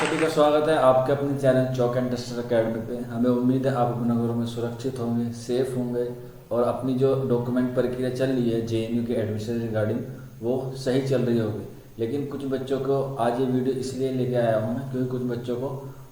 सभी का स्वागत है आपके अपने channel chalk and tester academy पे। हमें उम्मीद है आप अपने घरों में सुरक्षित होंगे, सेफ होंगे और अपनी जो डॉक्यूमेंट प्रक्रिया चल रही है जेएनयू के एडमिशन रिगार्डिंग वो सही चल रही होगी। लेकिन कुछ बच्चों को आज ये वीडियो इसलिए लेके आया हूँ मैं क्योंकि कुछ बच्चों को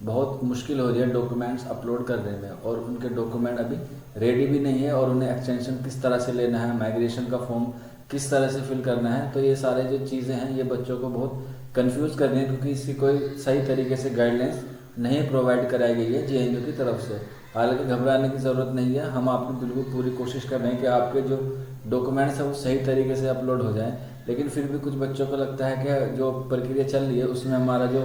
बहुत मुश्किल हो रही है डॉक्यूमेंट्स अपलोड करने में और उनके डॉक्यूमेंट अभी रेडी भी नहीं है और उन्हें एक्सटेंशन किस तरह से लेना है, माइग्रेशन का फॉर्म किस तरह से फिल करना है। तो ये सारे जो चीज़ें हैं ये बच्चों को बहुत कंफ्यूज कर रही है क्योंकि इसकी कोई सही तरीके से गाइडलाइंस नहीं प्रोवाइड कराई गई है जेएनयू की तरफ से। हालांकि घबराने की ज़रूरत नहीं है, हम आपकी बिल्कुल पूरी कोशिश कर रहे हैं कि आपके जो डॉक्यूमेंट्स हैं वो सही तरीके से अपलोड हो जाएं। लेकिन फिर भी कुछ बच्चों को लगता है कि जो प्रक्रिया चल रही है उसमें हमारा जो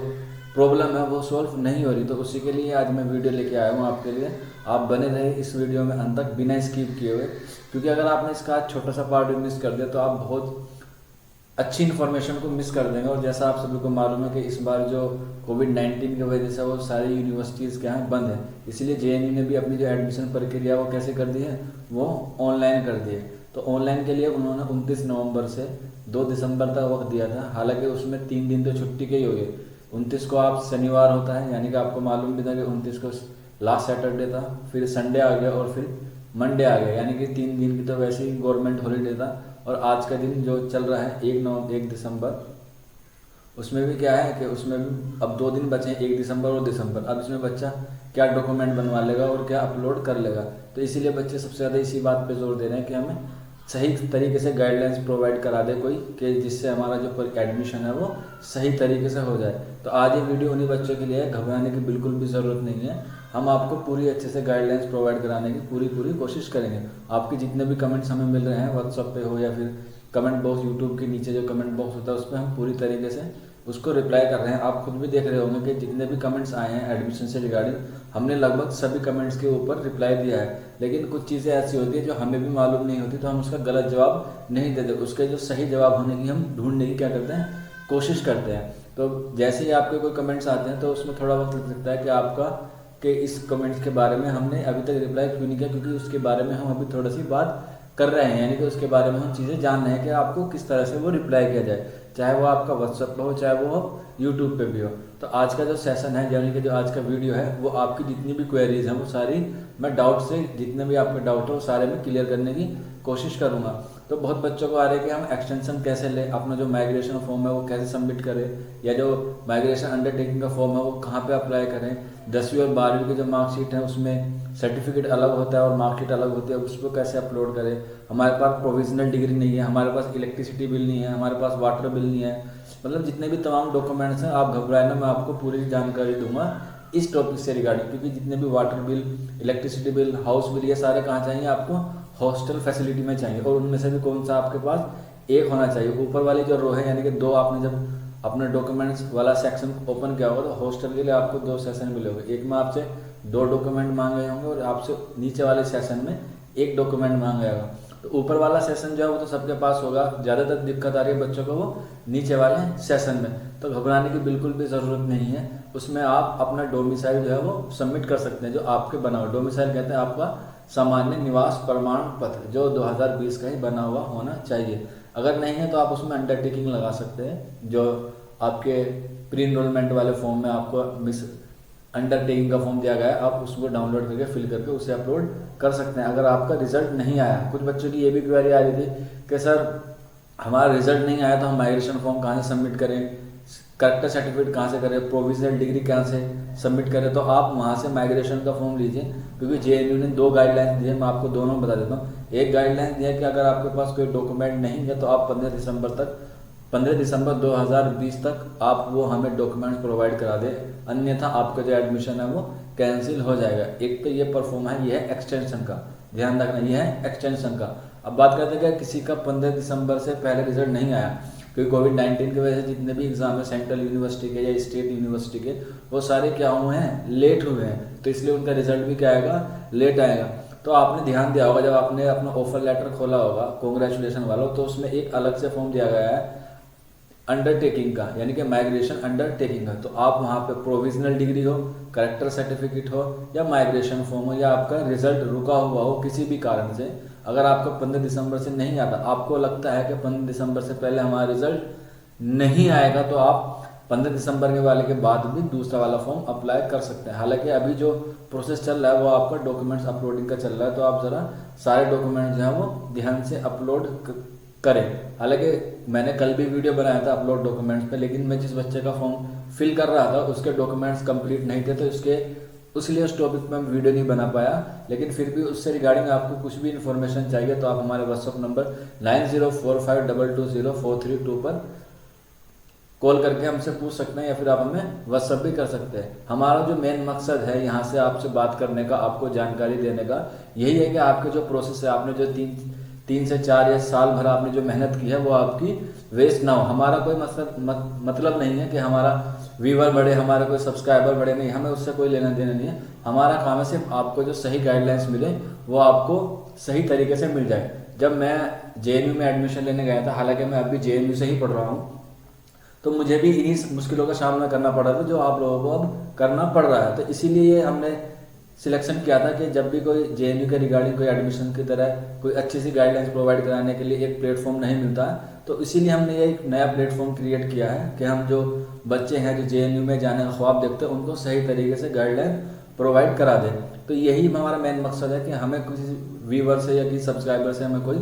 प्रॉब्लम है वो सॉल्व नहीं हो रही। तो उसी के लिए आज मैं वीडियो लेके आया हूँ आपके लिए। आप बने रहे इस वीडियो में अंत तक बिना स्किप किए हुए, क्योंकि अगर आपने इसका छोटा सा पार्ट मिस कर दिया तो आप बहुत अच्छी इन्फॉर्मेशन को मिस कर देंगे। और जैसा आप सभी को मालूम है कि इस बार जो कोविड-19 की वजह से वो सारी यूनिवर्सिटीज़ क्या हैं बंद है, इसलिए जेएनयू ने भी अपनी जो एडमिशन प्रक्रिया वो कैसे कर दी है, वो ऑनलाइन कर दी है। तो ऑनलाइन के लिए उन्होंने 29 नवंबर से 2 दिसंबर तक वक्त दिया था। हालांकि उसमें 3 दिन तो छुट्टी के ही हो गए। 29 को आप शनिवार होता है, यानी कि आपको मालूम भी था कि 29 को लास्ट सैटरडे था, फिर संडे आ गया और फिर मंडे आ गया, यानी कि 3 दिन की तो वैसे ही गवर्नमेंट हॉलीडे था। और आज का दिन जो चल रहा है 1 दिसंबर, उसमें भी क्या है कि उसमें भी अब 2 दिन बचे हैं, 1 दिसंबर और दिसंबर। अब इसमें बच्चा क्या डॉक्यूमेंट बनवा लेगा और क्या अपलोड कर लेगा। तो इसीलिए बच्चे सबसे ज़्यादा इसी बात पे जोर दे रहे हैं कि हमें सही तरीके से गाइडलाइंस प्रोवाइड करा दे कोई, कि जिससे हमारा जो एडमिशन है वो सही तरीके से हो जाए। तो आज ये वीडियो उन्हीं बच्चों के लिए है, घबराने की बिल्कुल भी ज़रूरत नहीं है। हम आपको पूरी अच्छे से गाइडलाइंस प्रोवाइड कराने की पूरी कोशिश करेंगे। आपके जितने भी कमेंट्स हमें मिल रहे हैं व्हाट्सएप पे हो या फिर कमेंट बॉक्स यूट्यूब के नीचे जो कमेंट बॉक्स होता है उस पर हम पूरी तरीके से उसको रिप्लाई कर रहे हैं। आप खुद भी देख रहे होंगे कि जितने भी कमेंट्स आए हैं एडमिशन से रिगार्डिंग, हमने लगभग सभी कमेंट्स के ऊपर रिप्लाई दिया है। लेकिन कुछ चीज़ें ऐसी होती है जो हमें भी मालूम नहीं होती, तो हम उसका गलत जवाब नहीं देते, उसके जो सही जवाब होने की हम ढूंढने की क्या करते हैं, कोशिश करते हैं। तो जैसे ही आपके कोई कमेंट्स आते हैं तो उसमें थोड़ा वक्त लग सकता है कि आपका कि इस कमेंट्स के बारे में हमने अभी तक रिप्लाई क्यों नहीं किया, क्योंकि उसके बारे में हम अभी थोड़ी सी बात कर रहे हैं, यानी कि उसके बारे में हम चीज़ें जान रहे हैं कि आपको किस तरह से वो रिप्लाई किया जाए, चाहे वो आपका व्हाट्सएप पे हो चाहे वो हो यूट्यूब पे भी हो। तो आज का जो सेशन है, यानी कि जो आज का वीडियो है, वो आपकी जितनी भी क्वेरीज हैं वो सारी मैं डाउट से, जितने भी आपके डाउट हो वो सारे मैं क्लियर करने की कोशिश करूँगा। तो बहुत बच्चों को आ रहा है कि हम एक्सटेंशन कैसे लें, अपना जो माइग्रेशन फॉर्म है वो कैसे सबमिट करें, या जो माइग्रेशन अंडरटेकिंग का फॉर्म है वो कहाँ पे अप्लाई करें। 10वीं और 12वीं की जो मार्कशीट है उसमें सर्टिफिकेट अलग होता है और मार्कशीट अलग होती है, उसको कैसे अपलोड करें। हमारे पास प्रोविजनल डिग्री नहीं है, हमारे पास इलेक्ट्रिसिटी बिल नहीं है, हमारे पास वाटर बिल नहीं है, मतलब जितने भी तमाम डॉक्यूमेंट्स हैं आप घबराए ना, मैं आपको पूरी जानकारी दूंगा इस टॉपिक से रिगार्डिंग। क्योंकि जितने भी water bill, electricity bill, house bill, ये सारे कहाँ चाहिए आपको, हॉस्टल फैसिलिटी में चाहिए। और उनमें से भी कौन सा आपके पास एक होना चाहिए। ऊपर वाली जो रो है, यानी कि 2, आपने जब अपने डॉक्यूमेंट्स वाला सेक्शन ओपन किया होगा तो हॉस्टल के लिए आपको 2 सेशन मिले होंगे। एक में आपसे 2 डॉक्यूमेंट मांगे होंगे और आपसे नीचे वाले सेशन में 1 डॉक्यूमेंट मांगा जाएगा। तो ऊपर वाला सेशन जो है वो तो सबके पास होगा, ज़्यादातर दिक्कत आ रही है बच्चों को वो नीचे वाले सेशन में। तो घबराने की बिल्कुल भी ज़रूरत नहीं है। उसमें आप अपना डोमिसाइल जो है वो सबमिट कर सकते हैं, जो आपके बना हुआ डोमिसाइल कहते हैं आपका सामान्य निवास प्रमाण पत्र, जो 2020 का ही बना हुआ होना चाहिए। अगर नहीं है तो आप उसमें अंडरटेकिंग लगा सकते हैं, जो आपके प्री इनरोलमेंट वाले फॉर्म में आपको मिस अंडरटेकिंग का फॉर्म दिया गया है, आप उसको डाउनलोड करके फिल करके उसे अपलोड कर सकते हैं। अगर आपका रिजल्ट नहीं आया, कुछ बच्चों की ये भी क्वेरी आ रही थी कि सर हमारा रिजल्ट नहीं आया तो हम माइग्रेशन फॉर्म कहाँ से सबमिट करें, करेक्टर सर्टिफिकेट कहाँ से करें, प्रोविजनल डिग्री कहाँ से सबमिट करें। तो आप वहाँ से माइग्रेशन का फॉर्म लीजिए, क्योंकि जेएनयू ने 2 गाइडलाइंस दी है, मैं आपको दोनों बता देता हूँ। एक गाइडलाइन दिया कि अगर आपके पास कोई डॉक्यूमेंट नहीं है तो आप 15 दिसंबर 2020 तक आप वो हमें डॉक्यूमेंट्स प्रोवाइड करा दें, अन्यथा आपका जो एडमिशन है वो कैंसिल हो जाएगा। एक तो ये परफॉर्म है, ये है एक्सटेंशन का, ध्यान रखना, ये है एक्सटेंशन का। अब बात करते हैं कि किसी का 15 दिसंबर से पहले रिजल्ट नहीं आया, क्योंकि कोविड-19 की वजह से जितने भी एग्जाम है सेंट्रल यूनिवर्सिटी के या स्टेट यूनिवर्सिटी के, वो सारे क्या हुए हैं, लेट हुए हैं। तो इसलिए उनका रिजल्ट भी क्या आएगा, लेट आएगा। तो आपने ध्यान दिया होगा जब आपने अपना ऑफर लेटर खोला होगा कॉन्ग्रेचुलेशन वाला, तो उसमें एक अलग से फॉर्म दिया गया है अंडरटेकिंग का, यानी कि माइग्रेशन अंडरटेकिंग का। तो आप वहाँ पे प्रोविजनल डिग्री हो, करेक्टर सर्टिफिकेट हो या माइग्रेशन फॉर्म हो, या आपका रिजल्ट रुका हुआ हो किसी भी कारण से, अगर आपका 15 दिसंबर से नहीं आता, आपको लगता है कि 15 दिसंबर से पहले हमारा रिजल्ट नहीं आएगा, तो आप 15 दिसंबर के वाले के बाद भी दूसरा वाला फॉर्म अप्लाई कर सकते हैं। हालांकि अभी जो प्रोसेस चल रहा है वो आपका डॉक्यूमेंट्स अपलोडिंग का चल रहा है, तो आप ज़रा सारे डॉक्यूमेंट जो है वो ध्यान से अपलोड करें। हालांकि मैंने कल भी वीडियो बनाया था अपलोड डॉक्यूमेंट्स पे, लेकिन मैं जिस बच्चे का फॉर्म फिल कर रहा था उसके डॉक्यूमेंट्स कंप्लीट नहीं थे, तो उसलिए उस टॉपिक पे मैं वीडियो नहीं बना पाया। लेकिन फिर भी उससे रिगार्डिंग आपको कुछ भी इन्फॉर्मेशन चाहिए तो आप हमारे व्हाट्सअप नंबर 9045220432 पर कॉल करके हमसे पूछ सकते हैं, या फिर आप हमें व्हाट्सअप भी कर सकते हैं। हमारा जो मेन मकसद है यहाँ से आपसे बात करने का, आपको जानकारी देने का, यही है कि आपके जो प्रोसेस है, आपने जो 3 से 4 या साल भर आपने जो मेहनत की है वो आपकी वेस्ट ना हो। हमारा कोई मतलब नहीं है कि हमारा व्यूवर बढ़े, हमारा कोई सब्सक्राइबर बढ़े, नहीं, हमें उससे कोई लेना देना नहीं है। हमारा काम है सिर्फ आपको जो सही गाइडलाइंस मिले वो आपको सही तरीके से मिल जाए। जब मैं JNU में एडमिशन लेने गया था, हालांकि मैं अभी JNU से ही पढ़ रहा हूँ, तो मुझे भी इन्हीं मुश्किलों का सामना करना पड़ा था जो आप लोगों को अब करना पड़ रहा है। तो इसीलिए हमने सिलेक्शन किया था कि जब भी कोई JNU के रिगार्डिंग कोई एडमिशन की तरह कोई अच्छी सी गाइडलाइंस प्रोवाइड कराने के लिए एक प्लेटफॉर्म नहीं मिलता है, तो इसीलिए हमने ये एक नया प्लेटफॉर्म क्रिएट किया है कि हम जो बच्चे हैं जो JNU में जाने का ख्वाब देखते हैं उनको सही तरीके से गाइडलाइन प्रोवाइड करा दें। तो यही हमारा मेन मकसद है कि हमें किसी व्यूवर से या किसी सब्सक्राइबर से हमें कोई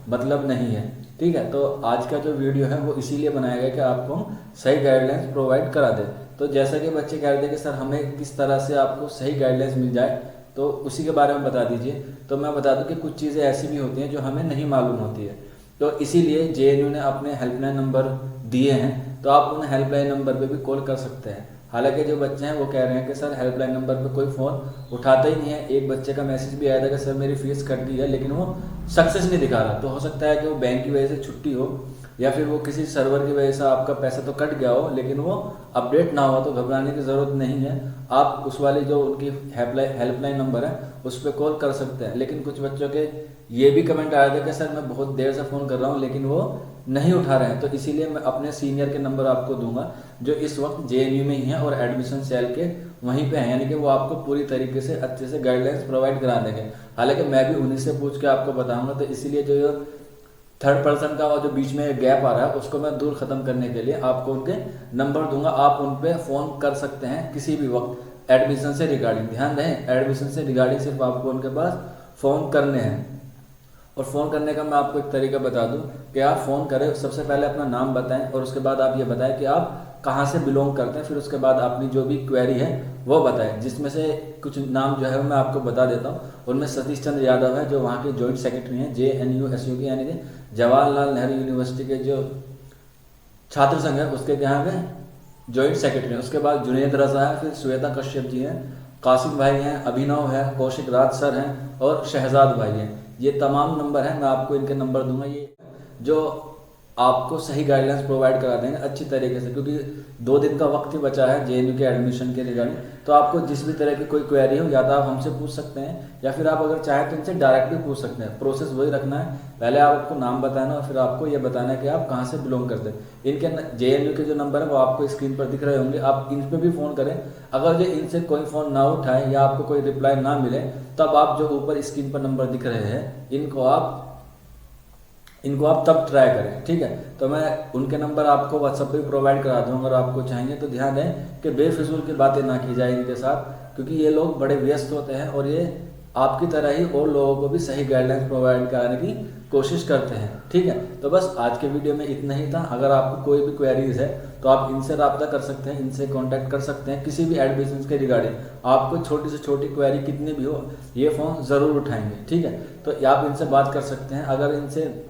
मतलब नहीं है, ठीक है। तो आज का जो वीडियो है वो इसीलिए बनाया गया कि आपको हम सही गाइडलाइंस प्रोवाइड करा दें। तो जैसा कि बच्चे कह रहे थे कि सर हमें किस तरह से आपको सही गाइडलाइंस मिल जाए, तो उसी के बारे में बता दीजिए। तो मैं बता दूं कि कुछ चीज़ें ऐसी भी होती हैं जो हमें नहीं मालूम होती है, तो इसीलिए JNU ने अपने हेल्पलाइन नंबर दिए हैं, तो आप उन हेल्पलाइन नंबर पे भी कॉल कर सकते हैं। हालांकि जो बच्चे हैं वो कह रहे हैं कि सर हेल्पलाइन नंबर पे कोई फ़ोन उठाता ही नहीं है। एक बच्चे का मैसेज भी आया था कि सर मेरी फीस कट गई है, लेकिन वो सक्सेस नहीं दिखा रहा। तो हो सकता है कि वो बैंक की वजह से छुट्टी हो, या फिर वो किसी सर्वर की वजह से आपका पैसा तो कट गया हो लेकिन वो अपडेट ना हो। तो घबराने की ज़रूरत नहीं है, आप उस वाली जो उनकी हेल्पलाइन नंबर है उस पर कॉल कर सकते हैं। लेकिन कुछ बच्चों के ये भी कमेंट आया था कि सर मैं बहुत देर से फ़ोन कर रहा हूँ लेकिन वो नहीं उठा रहे हैं। तो इसीलिए मैं अपने सीनियर के नंबर आपको दूंगा जो इस वक्त JNU में ही हैं और एडमिशन सेल के वहीं पे हैं, यानी कि वो आपको पूरी तरीके से अच्छे से गाइडलाइंस प्रोवाइड करा देंगे। हालांकि मैं भी उन्हीं से पूछ के आपको बताऊंगा। तो इसीलिए जो थर्ड पर्सन का जो बीच में गैप आ रहा है उसको मैं दूर खत्म करने के लिए आपको उनके नंबर दूंगा, आप उन पर फ़ोन कर सकते हैं किसी भी वक्त एडमिशन से रिगार्डिंग। ध्यान दें, एडमिशन से रिगार्डिंग सिर्फ आपको उनके पास फ़ोन करने हैं। और फ़ोन करने का मैं आपको एक तरीका बता दूं कि आप फ़ोन करें, सबसे पहले अपना नाम बताएं और उसके बाद आप ये बताएं कि आप कहाँ से बिलोंग करते हैं। फिर उसके बाद अपनी जो भी क्वेरी है वो बताएं, जिसमें से कुछ नाम जो है मैं आपको बता देता हूँ। उनमें सतीश चंद्र यादव है जो वहाँ के जॉइंट सेक्रेटरी हैं JNUSU के, यानी कि जवाहरलाल नेहरू यूनिवर्सिटी के जो छात्र संघ है उसके यहाँ के जॉइंट सेक्रेटरी हैं। उसके बाद जुनेद रजा है, फिर श्वेता कश्यप जी हैं, कासिम भाई हैं, अभिनव है, कौशिक राज सर हैं और शहजाद भाई हैं। ये तमाम नंबर हैं, मैं आपको इनके नंबर दूंगा, ये जो आपको सही गाइडलाइंस प्रोवाइड करा देंगे अच्छी तरीके से। क्योंकि 2 दिन का वक्त ही बचा है JNU के एडमिशन के रिगार्डिंग, तो आपको जिस भी तरह की कोई क्वेरी हो या तो आप हमसे पूछ सकते हैं या फिर आप अगर चाहें तो इनसे डायरेक्ट भी पूछ सकते हैं। प्रोसेस वही रखना है, पहले आपको नाम बताना और फिर आपको ये बताना है कि आप कहाँ से बिलोंग करते हैं। इनके JNU के जो नंबर है वो आपको स्क्रीन पर दिख रहे होंगे, आप इन पर भी फ़ोन करें। अगर जो इनसे कोई फ़ोन ना उठाए या आपको कोई रिप्लाई ना मिले, तब आप जो ऊपर स्क्रीन पर नंबर दिख रहे हैं इनको आप तब ट्राई करें, ठीक है। तो मैं उनके नंबर आपको व्हाट्सएप पे प्रोवाइड करा दूँगा, अगर आपको चाहिए तो ध्यान दें कि बेफिजूल की बातें ना की जाए इनके साथ, क्योंकि ये लोग बड़े व्यस्त होते हैं और ये आपकी तरह ही और लोगों को भी सही गाइडलाइंस प्रोवाइड कराने की कोशिश करते हैं, ठीक है। तो बस आज के वीडियो में इतना ही था। अगर आपको कोई भी क्वेरीज है तो आप इनसे रब्ता कर सकते हैं, इनसे कांटेक्ट कर सकते हैं किसी भी एडमिशन के रिगार्डिंग। आपको छोटी से छोटी क्वेरी कितनी भी हो ये फ़ोन ज़रूर उठाएंगे, ठीक है। तो आप इनसे बात कर सकते हैं। अगर इनसे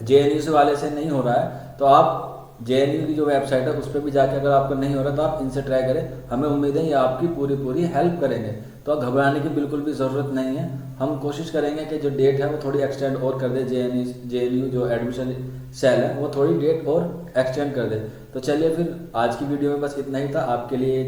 JNU वाले से नहीं हो रहा है तो आप JNU की जो वेबसाइट है उस पर भी जाके अगर आपका नहीं हो रहा तो आप इनसे ट्राई करें। हमें उम्मीद है ये आपकी पूरी हेल्प करेंगे, तो घबराने की बिल्कुल भी ज़रूरत नहीं है। हम कोशिश करेंगे कि जो डेट है वो थोड़ी एक्सटेंड और कर दे, JNU जो एडमिशन सेल है वो थोड़ी डेट और एक्सटेंड कर दे। तो चलिए फिर आज की वीडियो में बस इतना ही था, आपके लिए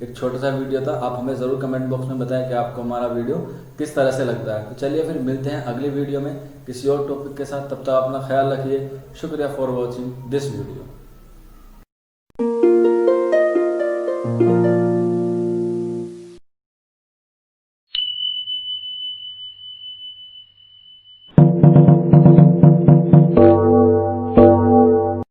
एक छोटा सा वीडियो था। आप हमें ज़रूर कमेंट बॉक्स में बताएं कि आपको हमारा वीडियो किस तरह से लगता है। तो चलिए फिर मिलते हैं अगली वीडियो में किसी और टॉपिक के साथ, तब तक अपना ख्याल रखिए। शुक्रिया फॉर वॉचिंग दिस वीडियो।